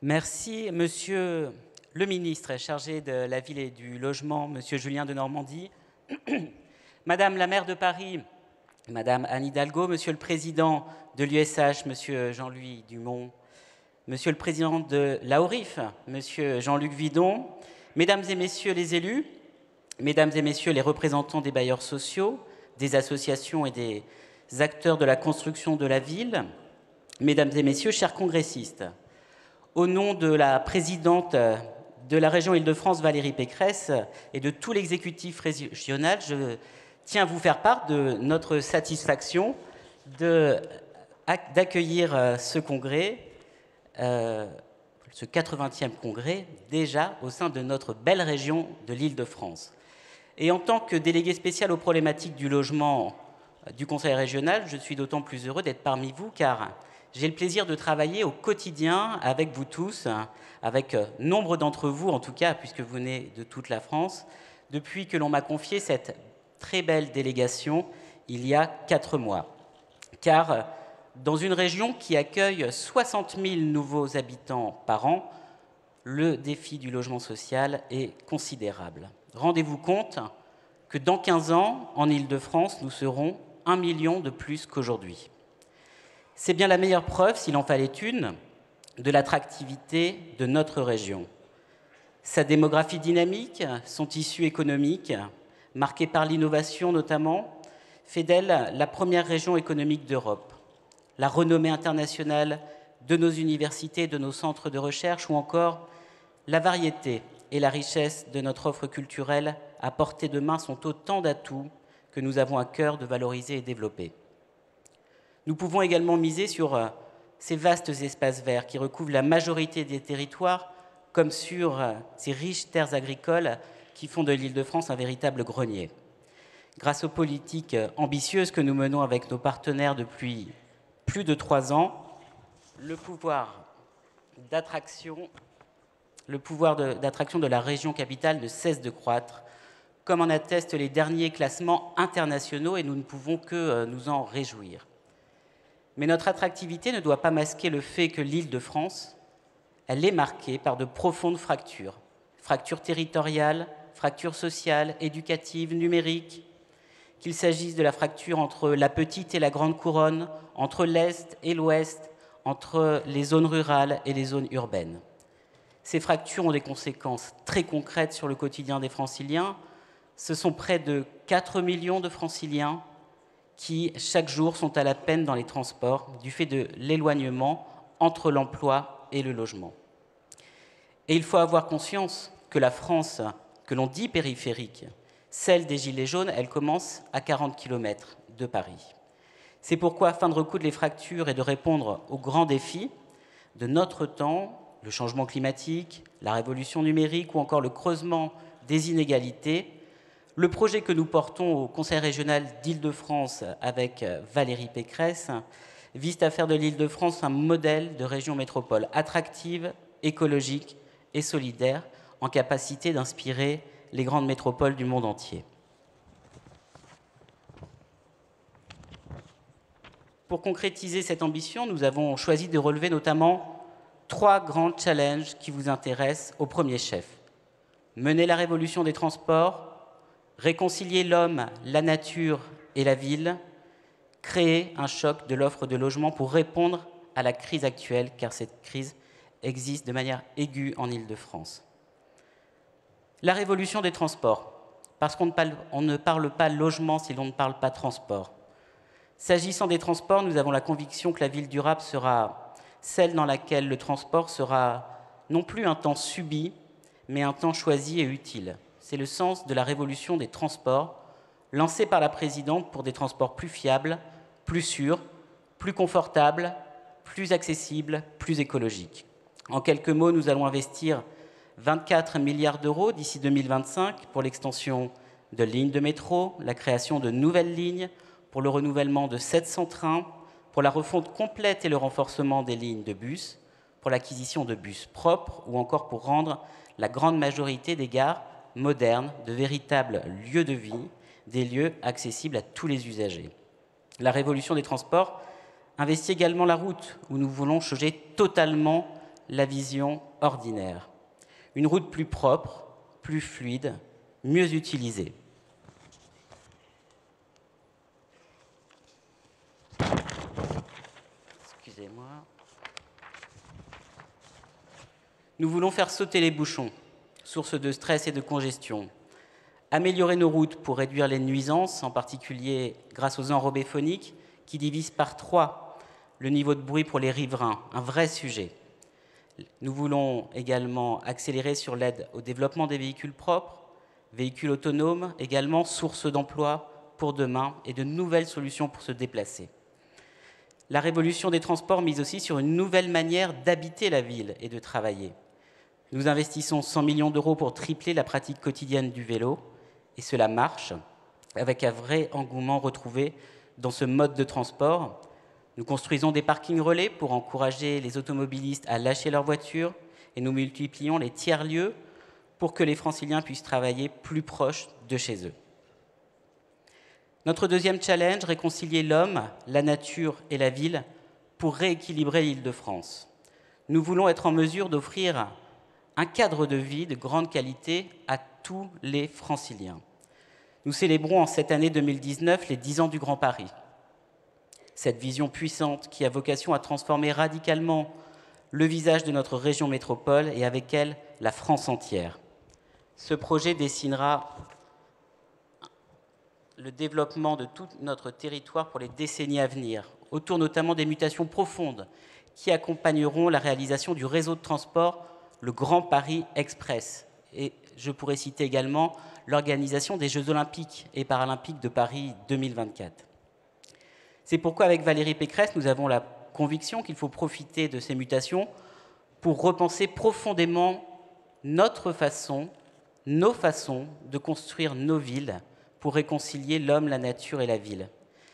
Merci, Monsieur le ministre chargé de la Ville et du Logement, Monsieur Julien Denormandie, Madame la maire de Paris, Madame Anne Hidalgo, Monsieur le président de l'USH, Monsieur Jean-Louis Dumont, Monsieur le président de l'AORIF, Monsieur Jean-Luc Vidon, Mesdames et Messieurs les élus, Mesdames et Messieurs les représentants des bailleurs sociaux, des associations et des acteurs de la construction de la ville, Mesdames et Messieurs, chers congressistes, au nom de la présidente de la région Île-de-France, Valérie Pécresse, et de tout l'exécutif régional, je tiens à vous faire part de notre satisfaction d'accueillir ce congrès, ce 80e congrès, déjà au sein de notre belle région de l'Île-de-France. Et en tant que délégué spécial aux problématiques du logement du Conseil régional, je suis d'autant plus heureux d'être parmi vous, car j'ai le plaisir de travailler au quotidien avec vous tous, avec nombre d'entre vous en tout cas, puisque vous venez de toute la France, depuis que l'on m'a confié cette très belle délégation il y a 4 mois. Car dans une région qui accueille 60 000 nouveaux habitants par an, le défi du logement social est considérable. Rendez-vous compte que dans 15 ans, en Île-de-France, nous serons 1 million de plus qu'aujourd'hui. C'est bien la meilleure preuve, s'il en fallait une, de l'attractivité de notre région. Sa démographie dynamique, son tissu économique, marqué par l'innovation notamment, fait d'elle la première région économique d'Europe. La renommée internationale de nos universités, de nos centres de recherche, ou encore la variété et la richesse de notre offre culturelle à portée de main sont autant d'atouts que nous avons à cœur de valoriser et développer. Nous pouvons également miser sur ces vastes espaces verts qui recouvrent la majorité des territoires, comme sur ces riches terres agricoles qui font de l'Île-de-France un véritable grenier. Grâce aux politiques ambitieuses que nous menons avec nos partenaires depuis plus de 3 ans, le pouvoir d'attraction de la région capitale ne cesse de croître, comme en attestent les derniers classements internationaux, et nous ne pouvons que nous en réjouir. Mais notre attractivité ne doit pas masquer le fait que l'Île-de-France, elle est marquée par de profondes fractures. Fractures territoriales, fractures sociales, éducatives, numériques, qu'il s'agisse de la fracture entre la petite et la grande couronne, entre l'Est et l'Ouest, entre les zones rurales et les zones urbaines. Ces fractures ont des conséquences très concrètes sur le quotidien des Franciliens. Ce sont près de 4 millions de Franciliens qui, chaque jour, sont à la peine dans les transports du fait de l'éloignement entre l'emploi et le logement. Et il faut avoir conscience que la France, que l'on dit périphérique, celle des Gilets jaunes, elle commence à 40 km de Paris. C'est pourquoi, afin de recoudre les fractures et de répondre aux grands défis de notre temps, le changement climatique, la révolution numérique ou encore le creusement des inégalités, le projet que nous portons au Conseil régional d'Île-de-France avec Valérie Pécresse vise à faire de l'Île-de-France un modèle de région métropole attractive, écologique et solidaire, en capacité d'inspirer les grandes métropoles du monde entier. Pour concrétiser cette ambition, nous avons choisi de relever notamment 3 grands challenges qui vous intéressent au premier chef. Mener la révolution des transports, réconcilier l'homme, la nature et la ville, créer un choc de l'offre de logement pour répondre à la crise actuelle, car cette crise existe de manière aiguë en Île-de-France. La révolution des transports, parce qu'on ne parle pas logement si l'on ne parle pas transport. S'agissant des transports, nous avons la conviction que la ville durable sera celle dans laquelle le transport sera non plus un temps subi, mais un temps choisi et utile. C'est le sens de la révolution des transports, lancée par la présidente pour des transports plus fiables, plus sûrs, plus confortables, plus accessibles, plus écologiques. En quelques mots, nous allons investir 24 milliards d'euros d'ici 2025 pour l'extension de lignes de métro, la création de nouvelles lignes, pour le renouvellement de 700 trains, pour la refonte complète et le renforcement des lignes de bus, pour l'acquisition de bus propres ou encore pour rendre la grande majorité des gares modernes, de véritables lieux de vie, des lieux accessibles à tous les usagers. La révolution des transports investit également la route, où nous voulons changer totalement la vision ordinaire. Une route plus propre, plus fluide, mieux utilisée. Excusez-moi. Nous voulons faire sauter les bouchons, source de stress et de congestion. Améliorer nos routes pour réduire les nuisances, en particulier grâce aux enrobés phoniques qui divisent par 3 le niveau de bruit pour les riverains, un vrai sujet. Nous voulons également accélérer sur l'aide au développement des véhicules propres, véhicules autonomes, également source d'emploi pour demain et de nouvelles solutions pour se déplacer. La révolution des transports mise aussi sur une nouvelle manière d'habiter la ville et de travailler. Nous investissons 100 millions d'euros pour tripler la pratique quotidienne du vélo, et cela marche, avec un vrai engouement retrouvé dans ce mode de transport. Nous construisons des parkings relais pour encourager les automobilistes à lâcher leur voiture, et nous multiplions les tiers-lieux pour que les Franciliens puissent travailler plus proche de chez eux. Notre deuxième challenge, réconcilier l'homme, la nature et la ville pour rééquilibrer l'Île-de-France. Nous voulons être en mesure d'offrir un cadre de vie de grande qualité à tous les Franciliens. Nous célébrons en cette année 2019 les 10 ans du Grand Paris. Cette vision puissante qui a vocation à transformer radicalement le visage de notre région métropole et avec elle la France entière. Ce projet dessinera le développement de tout notre territoire pour les décennies à venir, autour notamment des mutations profondes qui accompagneront la réalisation du réseau de transport, le Grand Paris Express. Et je pourrais citer également l'organisation des Jeux Olympiques et Paralympiques de Paris 2024. C'est pourquoi, avec Valérie Pécresse, nous avons la conviction qu'il faut profiter de ces mutations pour repenser profondément notre façon, nos façons de construire nos villes pour réconcilier l'homme, la nature et la ville.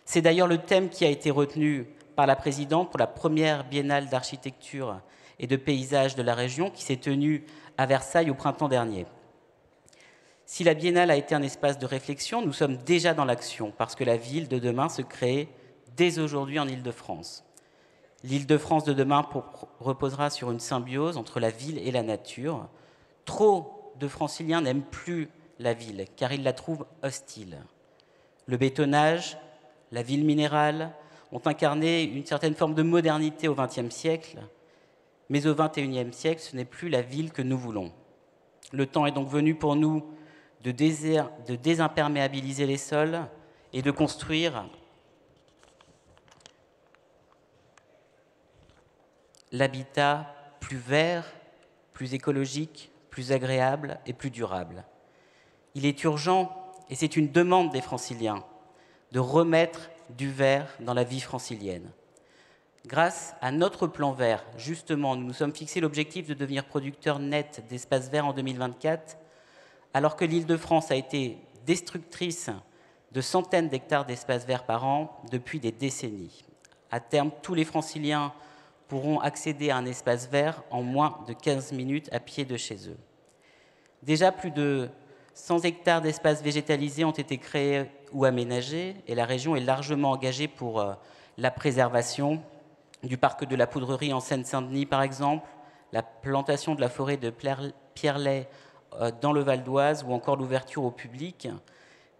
C'est d'ailleurs le thème qui a été retenu par la présidente pour la première biennale d'architecture et de paysage de la région qui s'est tenue à Versailles au printemps dernier. Si la biennale a été un espace de réflexion, nous sommes déjà dans l'action parce que la ville de demain se crée dès aujourd'hui en Île-de-France. L'Île-de-France de demain reposera sur une symbiose entre la ville et la nature. Trop de Franciliens n'aiment plus la ville car ils la trouvent hostile. Le bétonnage, la ville minérale ont incarné une certaine forme de modernité au XXe siècle, mais au XXIe siècle, ce n'est plus la ville que nous voulons. Le temps est donc venu pour nous de désimperméabiliser les sols et de construire l'habitat plus vert, plus écologique, plus agréable et plus durable. Il est urgent, et c'est une demande des Franciliens, de remettre du vert dans la vie francilienne. Grâce à notre plan vert, justement, nous nous sommes fixés l'objectif de devenir producteur net d'espaces verts en 2024, alors que l'Île-de-France a été destructrice de centaines d'hectares d'espaces verts par an depuis des décennies. À terme, tous les Franciliens pourront accéder à un espace vert en moins de 15 minutes à pied de chez eux. Déjà, plus de 100 hectares d'espaces végétalisés ont été créés ou aménagés, et la région est largement engagée pour la préservation du parc de la Poudrerie en Seine-Saint-Denis, par exemple, la plantation de la forêt de Pierrelet dans le Val d'Oise, ou encore l'ouverture au public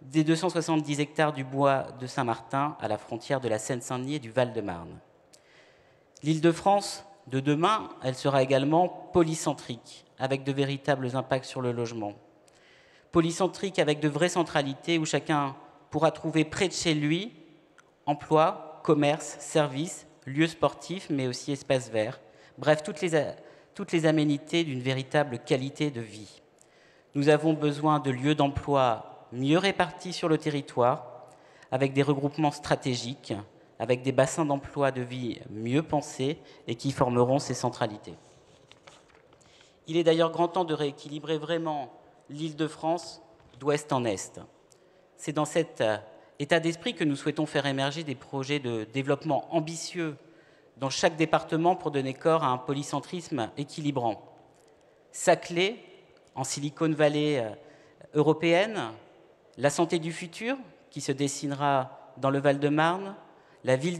des 270 hectares du bois de Saint-Martin à la frontière de la Seine-Saint-Denis et du Val-de-Marne. L'Île-de-France de demain, elle sera également polycentrique, avec de véritables impacts sur le logement. Polycentrique avec de vraies centralités où chacun pourra trouver près de chez lui emploi, commerce, services, lieux sportifs, mais aussi espaces verts. Bref, toutes les aménités d'une véritable qualité de vie. Nous avons besoin de lieux d'emploi mieux répartis sur le territoire, avec des regroupements stratégiques, avec des bassins d'emploi de vie mieux pensés et qui formeront ces centralités. Il est d'ailleurs grand temps de rééquilibrer vraiment l'Île-de-France d'ouest en est. C'est dans cet état d'esprit que nous souhaitons faire émerger des projets de développement ambitieux dans chaque département pour donner corps à un polycentrisme équilibrant. Saclay, en Silicon Valley européenne, la santé du futur, qui se dessinera dans le Val-de-Marne, la ville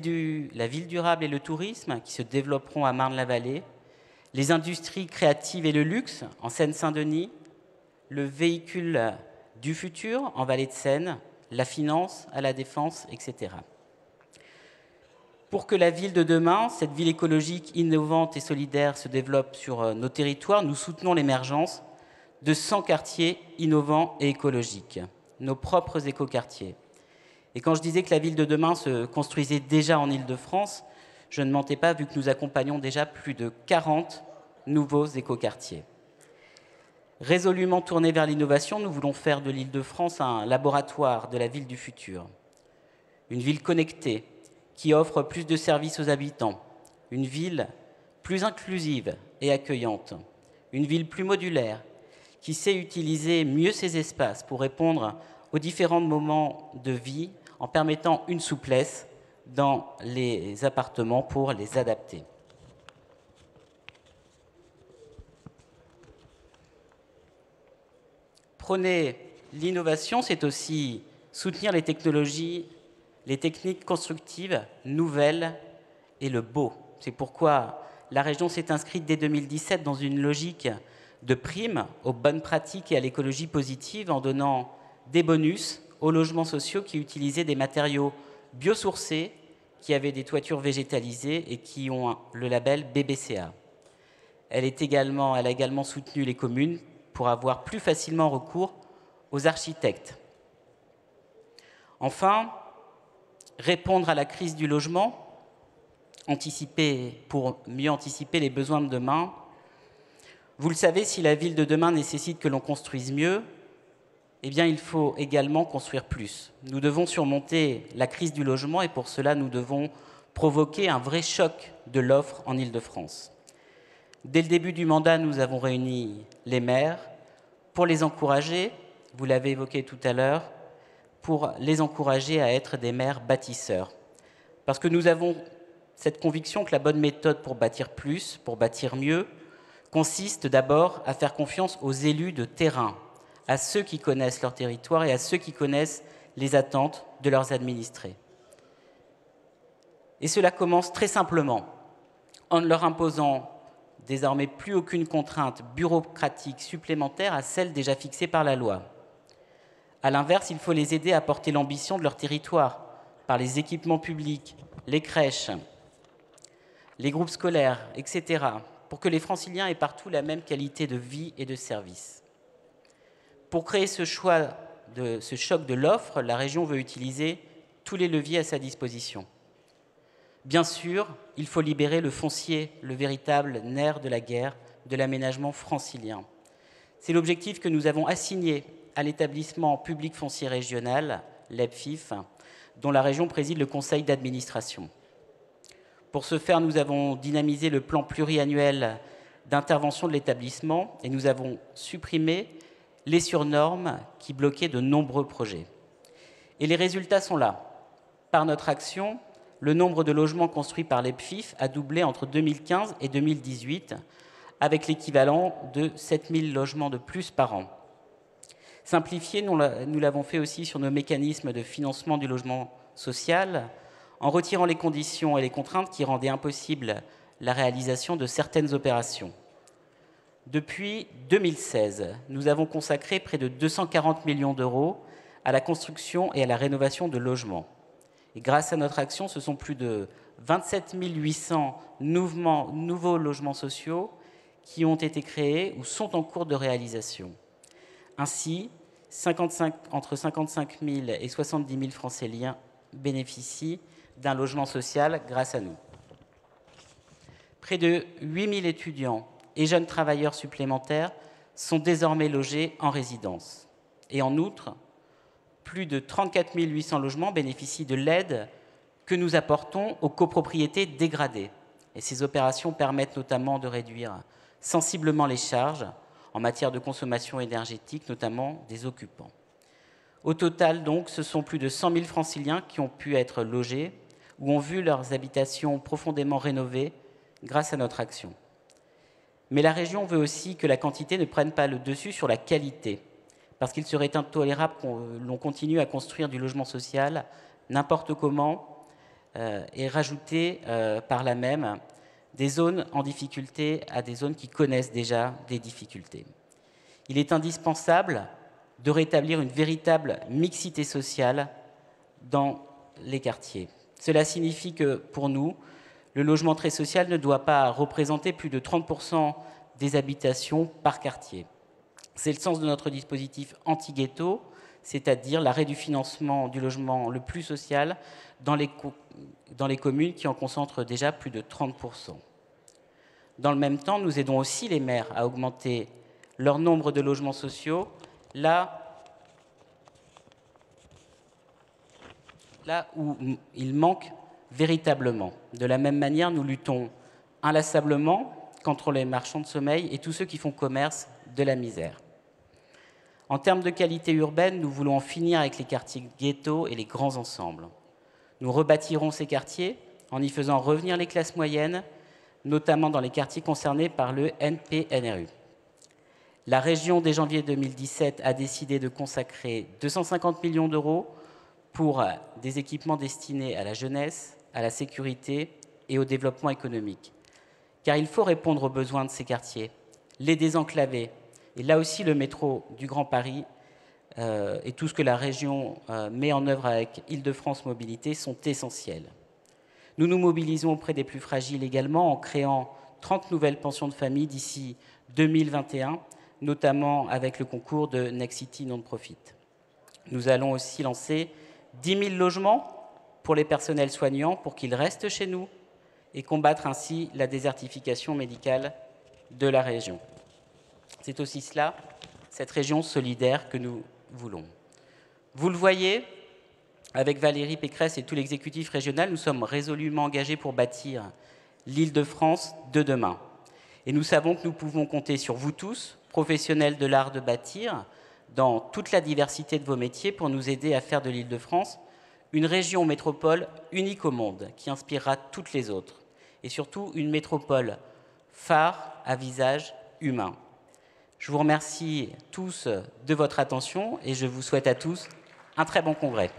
durable et le tourisme, qui se développeront à Marne-la-Vallée, les industries créatives et le luxe en Seine-Saint-Denis, le véhicule du futur en Vallée de Seine, la finance à la Défense, etc. Pour que la ville de demain, cette ville écologique, innovante et solidaire se développe sur nos territoires, nous soutenons l'émergence de 100 quartiers innovants et écologiques, nos propres écoquartiers. Et quand je disais que la ville de demain se construisait déjà en Île-de-France, je ne mentais pas vu que nous accompagnons déjà plus de 40 nouveaux écoquartiers. Résolument tournés vers l'innovation, nous voulons faire de l'Île-de-France un laboratoire de la ville du futur. Une ville connectée, qui offre plus de services aux habitants, une ville plus inclusive et accueillante, une ville plus modulaire, qui sait utiliser mieux ses espaces pour répondre aux différents moments de vie en permettant une souplesse dans les appartements pour les adapter. Prôner l'innovation, c'est aussi soutenir les technologies, les techniques constructives nouvelles et le beau. C'est pourquoi la région s'est inscrite dès 2017 dans une logique de primes aux bonnes pratiques et à l'écologie positive en donnant des bonus aux logements sociaux qui utilisaient des matériaux biosourcés, qui avaient des toitures végétalisées et qui ont le label BBCA. Elle a également soutenu les communes pour avoir plus facilement recours aux architectes. Enfin, répondre à la crise du logement, pour mieux anticiper les besoins de demain. Vous le savez, si la ville de demain nécessite que l'on construise mieux, eh bien, il faut également construire plus. Nous devons surmonter la crise du logement et pour cela, nous devons provoquer un vrai choc de l'offre en Île-de-France. Dès le début du mandat, nous avons réuni les maires pour les encourager, vous l'avez évoqué tout à l'heure, pour les encourager à être des maires bâtisseurs. Parce que nous avons cette conviction que la bonne méthode pour bâtir plus, pour bâtir mieux, consiste d'abord à faire confiance aux élus de terrain, à ceux qui connaissent leur territoire et à ceux qui connaissent les attentes de leurs administrés. Et cela commence très simplement, en ne leur imposant désormais plus aucune contrainte bureaucratique supplémentaire à celle déjà fixée par la loi. À l'inverse, il faut les aider à porter l'ambition de leur territoire par les équipements publics, les crèches, les groupes scolaires, etc., pour que les Franciliens aient partout la même qualité de vie et de service. Pour créer ce choc de l'offre, la région veut utiliser tous les leviers à sa disposition. Bien sûr, il faut libérer le foncier, le véritable nerf de la guerre, de l'aménagement francilien. C'est l'objectif que nous avons assigné à l'établissement public foncier régional, l'EPFIF, dont la région préside le conseil d'administration. Pour ce faire, nous avons dynamisé le plan pluriannuel d'intervention de l'établissement et nous avons supprimé les surnormes qui bloquaient de nombreux projets. Et les résultats sont là. Par notre action, le nombre de logements construits par l'EPFIF a doublé entre 2015 et 2018, avec l'équivalent de 7000 logements de plus par an. Simplifié, nous l'avons fait aussi sur nos mécanismes de financement du logement social, en retirant les conditions et les contraintes qui rendaient impossible la réalisation de certaines opérations. Depuis 2016, nous avons consacré près de 240 millions d'euros à la construction et à la rénovation de logements. Et grâce à notre action, ce sont plus de 27 800 nouveaux logements sociaux qui ont été créés ou sont en cours de réalisation. Ainsi, entre 55 000 et 70 000 Franciliens bénéficient d'un logement social grâce à nous. Près de 8 000 étudiants et jeunes travailleurs supplémentaires sont désormais logés en résidence. Et en outre, plus de 34 800 logements bénéficient de l'aide que nous apportons aux copropriétés dégradées. Et ces opérations permettent notamment de réduire sensiblement les charges en matière de consommation énergétique, notamment des occupants. Au total, donc, ce sont plus de 100 000 Franciliens qui ont pu être logés ou ont vu leurs habitations profondément rénovées grâce à notre action. Mais la région veut aussi que la quantité ne prenne pas le dessus sur la qualité, parce qu'il serait intolérable que l'on continue à construire du logement social n'importe comment et rajouter par là même des zones en difficulté à des zones qui connaissent déjà des difficultés. Il est indispensable de rétablir une véritable mixité sociale dans les quartiers. Cela signifie que, pour nous, le logement très social ne doit pas représenter plus de 30% des habitations par quartier. C'est le sens de notre dispositif anti-ghetto, c'est-à-dire l'arrêt du financement du logement le plus social dans les communes qui en concentrent déjà plus de 30%. Dans le même temps, nous aidons aussi les maires à augmenter leur nombre de logements sociaux là où il manque véritablement. De la même manière, nous luttons inlassablement contre les marchands de sommeil et tous ceux qui font commerce de la misère. En termes de qualité urbaine, nous voulons en finir avec les quartiers ghettos et les grands ensembles. Nous rebâtirons ces quartiers en y faisant revenir les classes moyennes, notamment dans les quartiers concernés par le NPNRU. La région, dès janvier 2017, a décidé de consacrer 250 millions d'euros pour des équipements destinés à la jeunesse, à la sécurité et au développement économique. Car il faut répondre aux besoins de ces quartiers, les désenclaver. Et là aussi, le métro du Grand Paris et tout ce que la région met en œuvre avec Île-de-France Mobilité sont essentiels. Nous nous mobilisons auprès des plus fragiles également en créant 30 nouvelles pensions de famille d'ici 2021, notamment avec le concours de Next City Non-Profit. Nous allons aussi lancer 10 000 logements pour les personnels soignants pour qu'ils restent chez nous et combattre ainsi la désertification médicale de la région. C'est aussi cela, cette région solidaire que nous voulons. Vous le voyez, avec Valérie Pécresse et tout l'exécutif régional, nous sommes résolument engagés pour bâtir l'Île-de-France de demain. Et nous savons que nous pouvons compter sur vous tous, professionnels de l'art de bâtir, dans toute la diversité de vos métiers, pour nous aider à faire de l'Île-de-France une région métropole unique au monde, qui inspirera toutes les autres. Et surtout, une métropole phare à visage humain. Je vous remercie tous de votre attention et je vous souhaite à tous un très bon congrès.